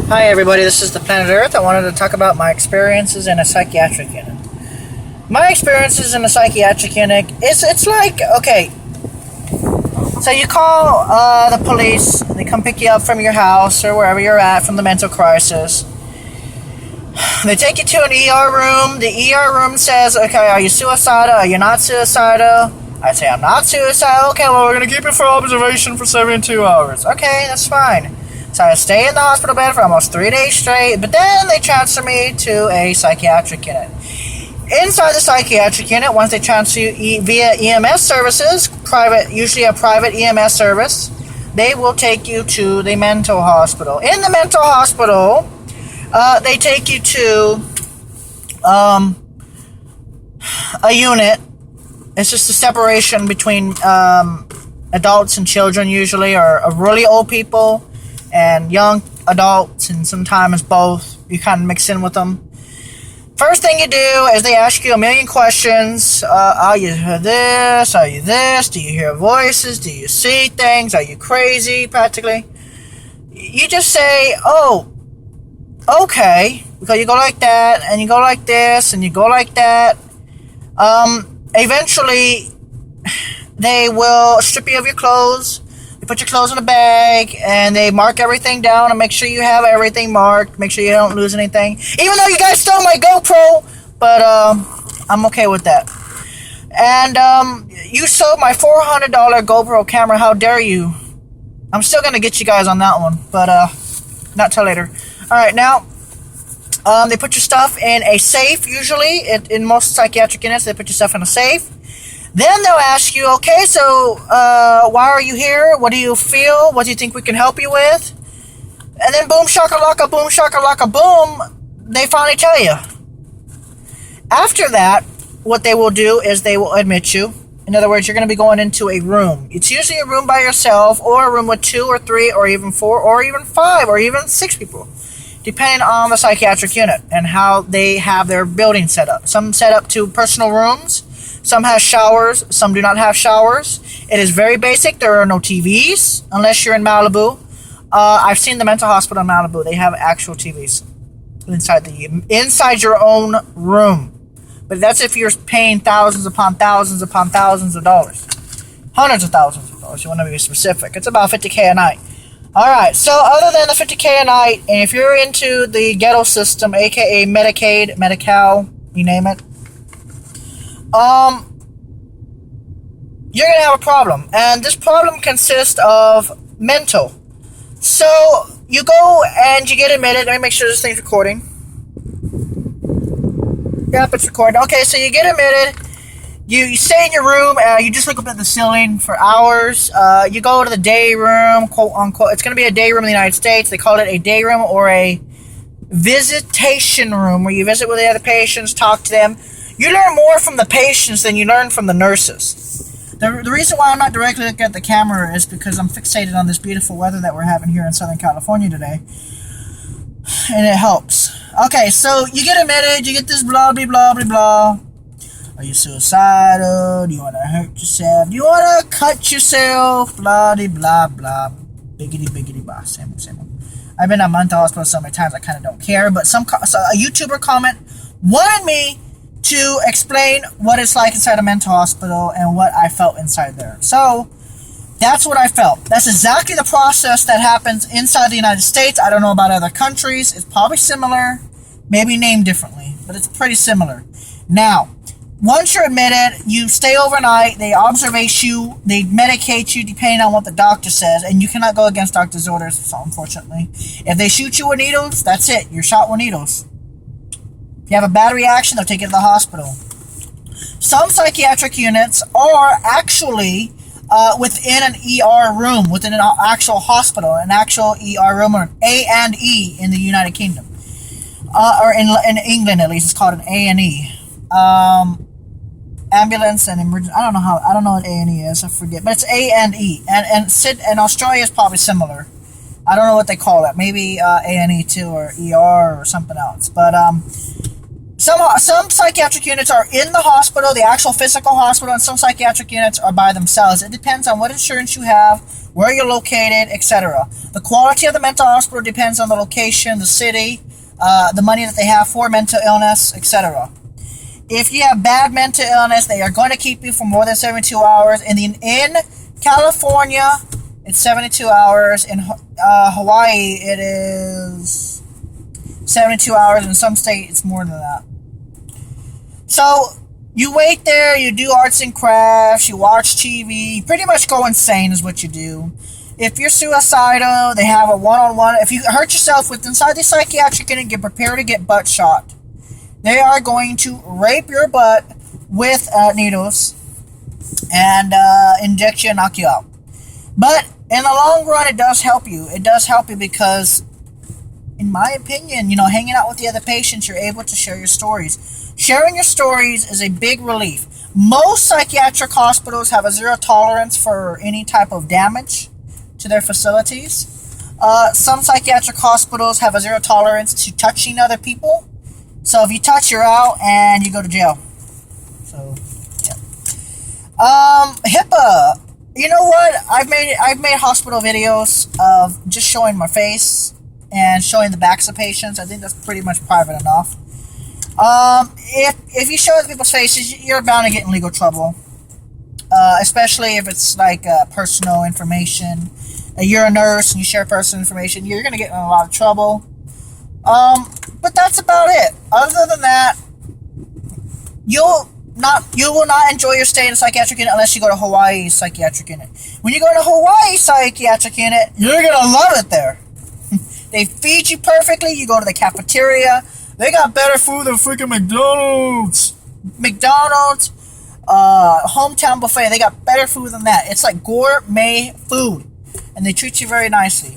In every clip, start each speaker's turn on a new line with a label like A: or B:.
A: Hi everybody, this is the Planet Earth. I wanted to talk about my experiences in a psychiatric unit. My experiences in a psychiatric unit, it's like, okay, so you call the police, they come pick you up from your house or wherever you're at from the mental crisis. They take you to an ER room. The ER room says, okay, are you suicidal? Are you not suicidal? I say, I'm not suicidal. Okay, well, we're going to keep you for observation for 72 hours. Okay, that's fine. So I stay in the hospital bed for almost 3 days straight, but then they transfer me to a psychiatric unit. Inside the psychiatric unit, once they transfer you via EMS services, usually a private EMS service, they will take you to the mental hospital. In the mental hospital, they take you to a unit. It's just a separation between adults and children usually, or really old people and young adults, and sometimes both. You kind of mix in with them. First thing you do is they ask you a million questions. Are you this? Are you this? Do you hear voices? Do you see things? Are you crazy, practically? You just say, oh, okay. Because you go like that, and you go like this, and you go like that. Eventually, they will strip you of your clothes. They put your clothes in a bag, and they mark everything down and make sure you have everything marked. Make sure you don't lose anything. Even though you guys stole my GoPro, but I'm okay with that. And you sold my $400 GoPro camera. How dare you? I'm still gonna get you guys on that one, but not till later. All right, now. They put your stuff in a safe, usually. In most psychiatric units, they put your stuff in a safe. Then they'll ask you, okay, so why are you here? What do you feel? What do you think we can help you with? And then boom, shakalaka, boom, they finally tell you. After that, what they will do is they will admit you. In other words, you're going to be going into a room. It's usually a room by yourself, or a room with 2 or 3 or even 4 or even 5 or even 6 people. Depending on the psychiatric unit and how they have their building set up. Some set up to personal rooms. Some have showers. Some do not have showers. It is very basic. There are no TVs unless you're in Malibu. I've seen the mental hospital in Malibu. They have actual TVs inside your own room. But that's if you're paying thousands upon thousands upon thousands of dollars. Hundreds of thousands of dollars. You want to be specific. It's about $50K a night. Alright, so other than the $50K a night, and if you're into the ghetto system, aka Medicaid, Medi-Cal, you name it, you're going to have a problem. And this problem consists of mental. So, you go and you get admitted. Let me make sure this thing's recording. Yep, it's recording. Okay, so you get admitted. You stay in your room, you just look up at the ceiling for hours. You go to the day room, quote unquote. It's going to be a day room in the United States. They call it a day room or a visitation room, where you visit with the other patients, talk to them. You learn more from the patients than you learn from the nurses. The reason why I'm not directly looking at the camera is because I'm fixated on this beautiful weather that we're having here in Southern California today. And it helps. Okay, so you get admitted, you get this blah, blah, blah, blah, blah. Are you suicidal? Do you want to hurt yourself? Do you want to cut yourself? Blah, blah, blah. Biggity, blah. Same. I've been at mental hospital so many times I kind of don't care. But a YouTuber comment wanted me to explain what it's like inside a mental hospital and what I felt inside there. So, that's what I felt. That's exactly the process that happens inside the United States. I don't know about other countries. It's probably similar. Maybe named differently. But it's pretty similar. Now, once you're admitted, you stay overnight, they observate you, they medicate you depending on what the doctor says, and you cannot go against doctor's orders, so unfortunately. If they shoot you with needles, that's it, you're shot with needles. If you have a bad reaction, they'll take you to the hospital. Some psychiatric units are actually within an ER room, within an actual hospital, an actual ER room, or an A&E in the United Kingdom. Or in England, at least, it's called an A&E. Ambulance and emergency. I don't know what A&E is. I forget, but it's A&E, and Australia is probably similar. I don't know what they call it. Maybe A&E too, or ER, or something else. But some psychiatric units are in the hospital, the actual physical hospital, and some psychiatric units are by themselves. It depends on what insurance you have, where you're located, etc. The quality of the mental hospital depends on the location, the city, the money that they have for mental illness, etc. If you have bad mental illness, they are going to keep you for more than 72 hours. In California, it's 72 hours. In Hawaii, it is 72 hours. In some states, it's more than that. So, you wait there, you do arts and crafts, you watch TV, you pretty much go insane is what you do. If you're suicidal, they have a one-on-one. If you hurt yourself inside the psychiatric unit, get prepared to get butt shot. They are going to rape your butt with needles and inject you and knock you out. But in the long run, it does help you. It does help you because, in my opinion, hanging out with the other patients, you're able to share your stories. Sharing your stories is a big relief. Most psychiatric hospitals have a zero tolerance for any type of damage to their facilities. Some psychiatric hospitals have a zero tolerance to touching other people. So if you touch, you're out and you go to jail. So, yeah. HIPAA. You know what? I've made hospital videos of just showing my face and showing the backs of patients. I think that's pretty much private enough. If you show other people's faces, you're bound to get in legal trouble. Especially if it's like personal information. You're a nurse and you share personal information, you're going to get in a lot of trouble. But that's about it. Other than that, you will not enjoy your stay in a psychiatric unit unless you go to Hawaii psychiatric unit. When you go to Hawaii psychiatric unit, you're going to love it there. They feed you perfectly. You go to the cafeteria. They got better food than freaking McDonald's. Hometown buffet. They got better food than that. It's like gourmet food. And they treat you very nicely.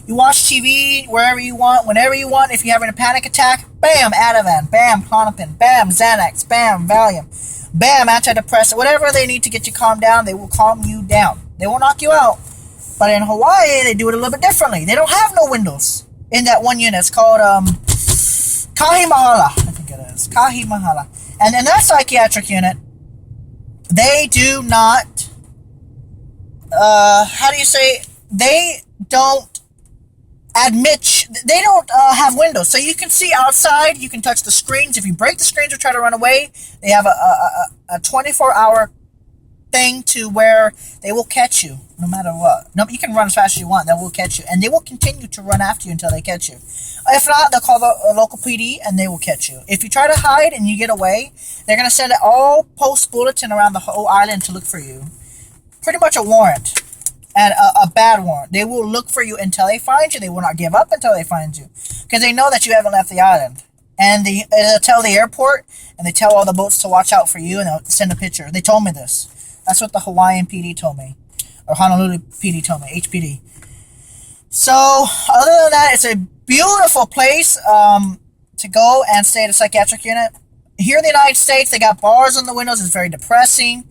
A: You watch TV wherever you want, whenever you want. If you're having a panic attack, bam, Ativan, bam, Klonopin, bam, Xanax, bam, Valium, bam, antidepressant. Whatever they need to get you calmed down, they will calm you down. They will knock you out. But in Hawaii, they do it a little bit differently. They don't have no windows in that one unit. It's called Kahimahala, I think it is. Kahimahala. And in that psychiatric unit, they do not, they don't have windows. So you can see outside, you can touch the screens. If you break the screens or try to run away, they have a 24-hour thing to where they will catch you no matter what. No, you can run as fast as you want. They will catch you. And they will continue to run after you until they catch you. If not, they'll call the local PD and they will catch you. If you try to hide and you get away, they're going to send all post bulletin around the whole island to look for you. Pretty much a warrant. And a bad warrant. They will look for you until they find you. They will not give up until they find you. Because they know that you haven't left the island. And they'll tell the airport, and they tell all the boats to watch out for you, and they'll send a picture. They told me this. That's what the Hawaiian PD told me. Or Honolulu PD told me. HPD. So, other than that, it's a beautiful place to go and stay at a psychiatric unit. Here in the United States, they got bars on the windows. It's very depressing.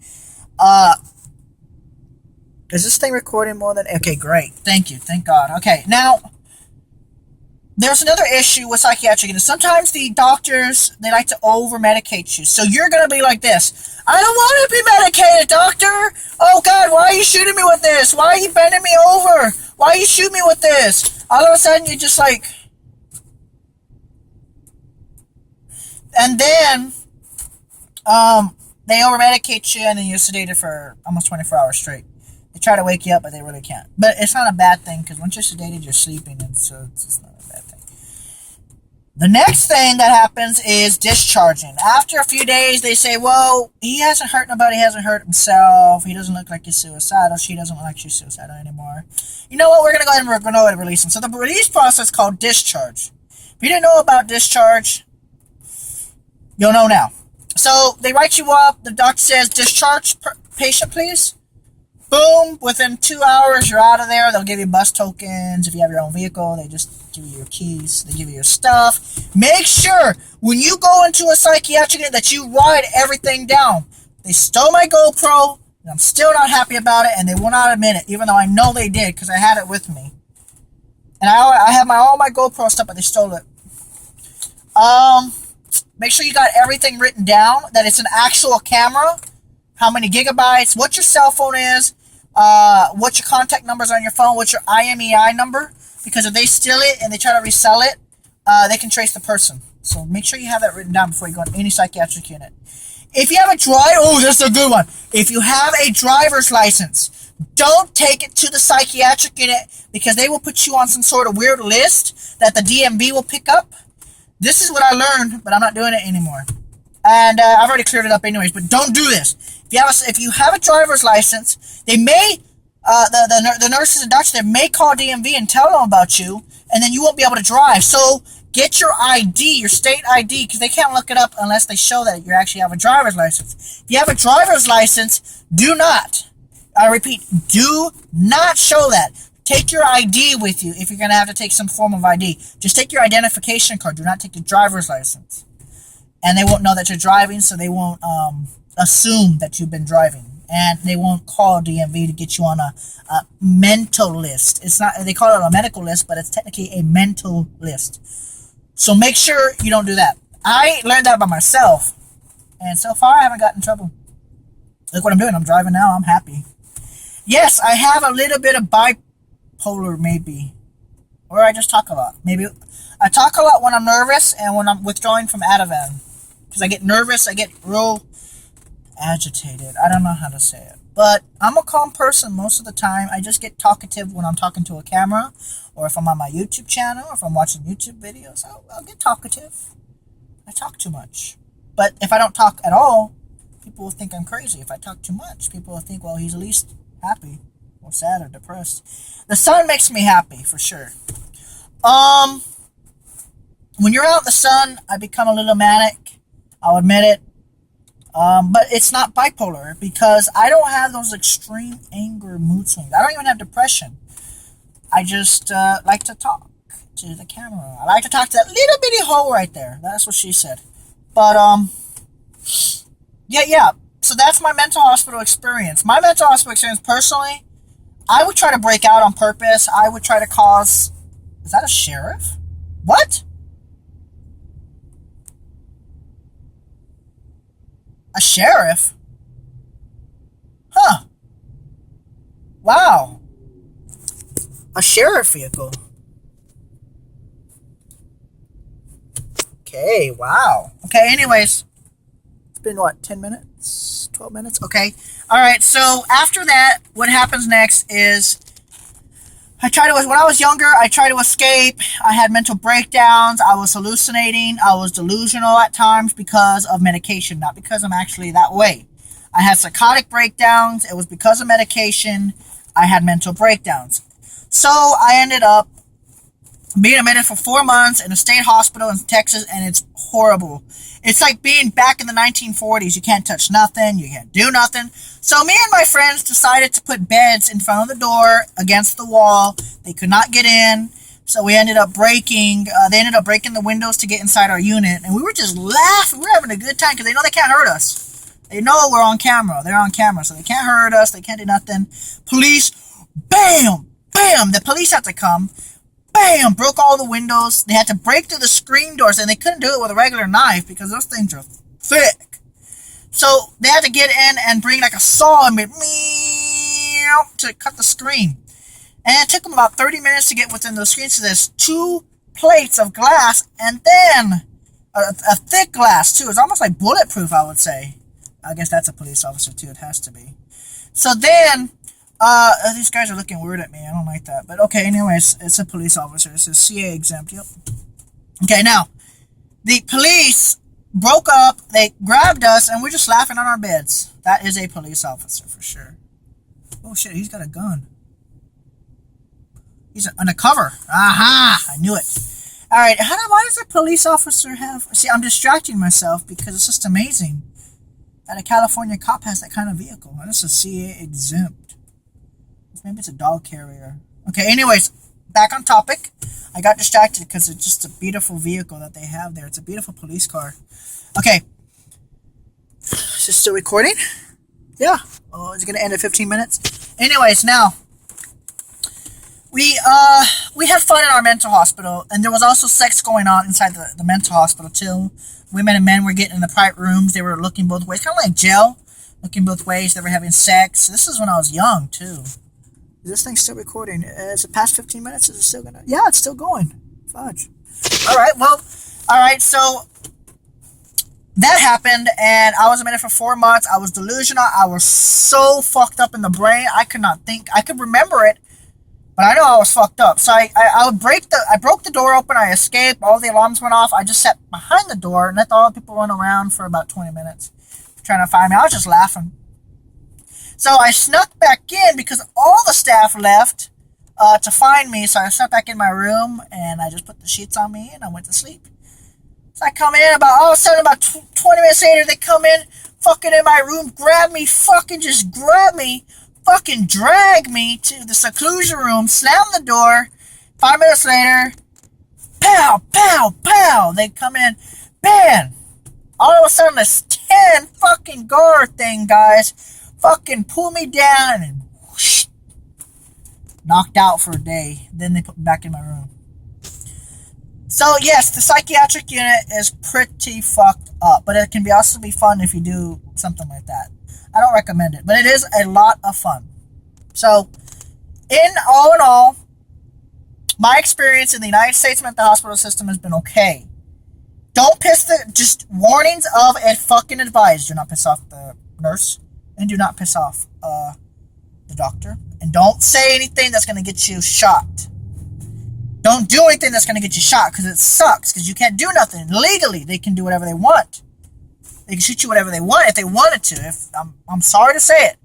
A: Is this thing recording more than... Okay, great. Thank you. Thank God. Okay, now, there's another issue with psychiatric units. Sometimes the doctors, they like to over-medicate you. So you're going to be like this. I don't want to be medicated, doctor. Oh, God, why are you shooting me with this? Why are you bending me over? Why are you shooting me with this? All of a sudden, you're just like... And then, they over-medicate you, and then you're sedated for almost 24 hours straight. They try to wake you up, but they really can't. But it's not a bad thing, because once you're sedated, you're sleeping, and so it's not a bad thing. The next thing that happens is discharging. After a few days, they say, well, he hasn't hurt nobody, he hasn't hurt himself, he doesn't look like he's suicidal, she doesn't look like she's suicidal anymore. You know what, we're going to go ahead and we're going to release him. So the release process is called discharge. If you didn't know about discharge, you'll know now. So they write you up, the doctor says, discharge patient, please. Boom, within 2 hours, you're out of there. They'll give you bus tokens. If you have your own vehicle, they just give you your keys. They give you your stuff. Make sure when you go into a psychiatric unit that you write everything down. They stole my GoPro, and I'm still not happy about it, and they will not admit it, even though I know they did, because I had it with me. And I have all my GoPro stuff, but they stole it. Make sure you got everything written down, that it's an actual camera, how many gigabytes, what your cell phone is, what your contact numbers on your phone, what's your IMEI number, because if they steal it and they try to resell it, they can trace the person. So make sure you have that written down before you go into any psychiatric unit. If you have a this is a good one. If you have a driver's license, don't take it to the psychiatric unit because they will put you on some sort of weird list that the DMV will pick up. This is what I learned, but I'm not doing it anymore. And I've already cleared it up anyways, but don't do this. If you have a driver's license, they may, the nurses and doctors, they may call DMV and tell them about you, and then you won't be able to drive. So get your ID, your state ID, because they can't look it up unless they show that you actually have a driver's license. If you have a driver's license, do not, I repeat, do not show that. Take your ID with you if you're going to have to take some form of ID. Just take your identification card. Do not take your driver's license. And they won't know that you're driving, so they won't assume that you've been driving. And they won't call DMV to get you on a mental list. It's not, they call it a medical list, but it's technically a mental list. So make sure you don't do that. I learned that by myself, and so far I haven't gotten in trouble. Look what I'm doing. I'm driving now. I'm happy. Yes, I have a little bit of bipolar, maybe. Or I just talk a lot. Maybe I talk a lot when I'm nervous and when I'm withdrawing from Ativan. Because I get nervous, I get real agitated. I don't know how to say it. But I'm a calm person most of the time. I just get talkative when I'm talking to a camera, or if I'm on my YouTube channel, or if I'm watching YouTube videos, I'll get talkative. I talk too much. But if I don't talk at all, people will think I'm crazy. If I talk too much, people will think, well, he's at least happy, or sad, or depressed. The sun makes me happy, for sure. When you're out in the sun, I become a little manic. I'll admit it. But it's not bipolar because I don't have those extreme anger mood swings. I don't even have depression. I just like to talk to the camera. I like to talk to that little bitty hole right there. That's what she said. But, yeah. So that's my mental hospital experience. My mental hospital experience, personally, I would try to break out on purpose. I would try to cause... Is that a sheriff? What? A sheriff? Huh. Wow. A sheriff vehicle. Okay, wow. Okay, anyways. It's been, what, 10 minutes? 12 minutes? Okay. Alright, so after that, what happens next is... when I was younger, I tried to escape. I had mental breakdowns. I was hallucinating. I was delusional at times because of medication, not because I'm actually that way. I had psychotic breakdowns. It was because of medication. I had mental breakdowns. So I ended up being admitted for 4 months in a state hospital in Texas, and it's horrible. It's like being back in the 1940s. You can't touch nothing. You can't do nothing. So me and my friends decided to put beds in front of the door against the wall. They could not get in. So we ended up breaking, they ended up breaking the windows to get inside our unit. And we were just laughing. We were having a good time because they know they can't hurt us. They know we're on camera. They're on camera. So they can't hurt us. They can't do nothing. Police, bam, bam. The police had to come. Bam! Broke all the windows. They had to break through the screen doors, and they couldn't do it with a regular knife because those things are thick. So they had to get in and bring like a saw and to cut the screen. And it took them about 30 minutes to get within the screen. So there's 2 plates of glass, and then a thick glass too. It's almost like bulletproof, I would say. I guess that's a police officer too. It has to be. So then... these guys are looking weird at me. I don't like that. But okay, anyways, it's a police officer. It says CA exempt. Yep. Okay, now, the police broke up. They grabbed us, and we're just laughing on our beds. That is a police officer for sure. Oh, shit, he's got a gun. He's undercover. Aha! I knew it. Alright, why does a police officer have... See, I'm distracting myself because it's just amazing that a California cop has that kind of vehicle. And it's a CA exempt. Maybe it's a dog carrier. Okay, anyways, back on topic. I got distracted because it's just a beautiful vehicle that they have there. It's a beautiful police car. Okay. Is this still recording? Yeah. Oh, is it going to end at 15 minutes? Anyways, now, we had fun in our mental hospital, and there was also sex going on inside the mental hospital, too. Women and men were getting in the private rooms. They were looking both ways. Kind of like jail. looking both ways. They were having sex. This is when I was young too. Is this thing still recording? Is it past 15 minutes? Is it still gonna? Yeah, it's still going. Fudge. All right. Well. All right. So that happened, and I was admitted for 4 months. I was delusional. I was so fucked up in the brain. I could not think. I could remember it, but I know I was fucked up. So I broke the door open. I escaped. All the alarms went off. I just sat behind the door and let all the people run around for about 20 minutes, trying to find me. I was just laughing. So I snuck back in because all the staff left to find me. So I snuck back in my room and I just put the sheets on me and I went to sleep. So I come in all of a sudden, about 20 minutes later, they come in, fucking in my room, grab me, fucking drag me to the seclusion room, slam the door. 5 minutes later, pow, pow, pow, they come in, bam. All of a sudden, this 10 fucking guard thing, guys, fucking pull me down and whoosh, knocked out for a day. Then they put me back in my room. So yes, the psychiatric unit is pretty fucked up, but it can also be fun if you do something like that. I don't recommend it, but it is a lot of fun. So, in all, my experience in the United States mental hospital system has been okay. Don't piss just warnings of and fucking advice. Do not piss off the nurse, and do not piss off the doctor, and don't say anything that's going to get you shot. Don't do anything that's going to get you shot, because it sucks, because you can't do nothing. Legally, they can do whatever they want. They can shoot you whatever they want if they wanted to. I'm sorry to say it.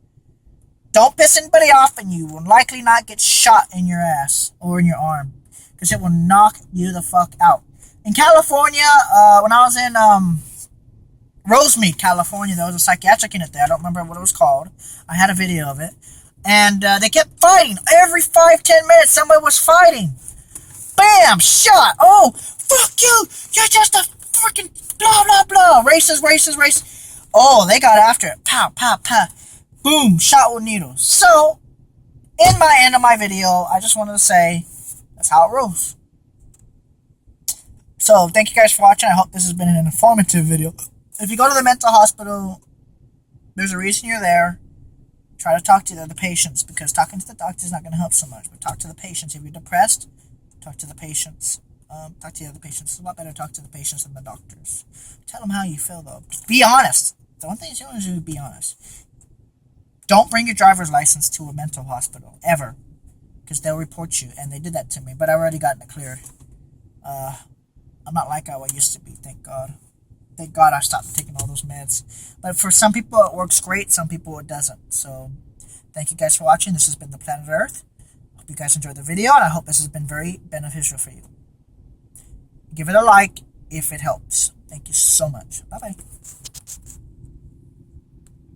A: Don't piss anybody off, and you will likely not get shot in your ass or in your arm, because it will knock you the fuck out. In California, when I was in Rosemead, California, there was a psychiatric unit there. I don't remember what it was called. I had a video of it. And they kept fighting. Every 5-10 minutes, somebody was fighting. Bam! Shot! Oh, fuck you! You're just a freaking blah, blah, blah. Racist. Oh, they got after it. Pow, pow, pow. Boom! Shot with needles. So, in my end of my video, I just wanted to say, that's how it rolls. So, thank you guys for watching. I hope this has been an informative video. If you go to the mental hospital, there's a reason you're there. Try to talk to the patients, because talking to the doctor is not going to help so much. But talk to the patients. If you're depressed, talk to the patients. Talk to the other patients. It's a lot better to talk to the patients than the doctors. Tell them how you feel, though. Just be honest. The one thing you want to do is be honest. Don't bring your driver's license to a mental hospital, ever. Because they'll report you, and they did that to me. But I already gotten it cleared. I'm not like how I used to be, thank God. Thank God I stopped taking all those meds. But for some people it works great, some people it doesn't. So, thank you guys for watching. This has been The Planet Earth. Hope you guys enjoyed the video, and I hope this has been very beneficial for you. Give it a like if it helps. Thank you so much. Bye-bye.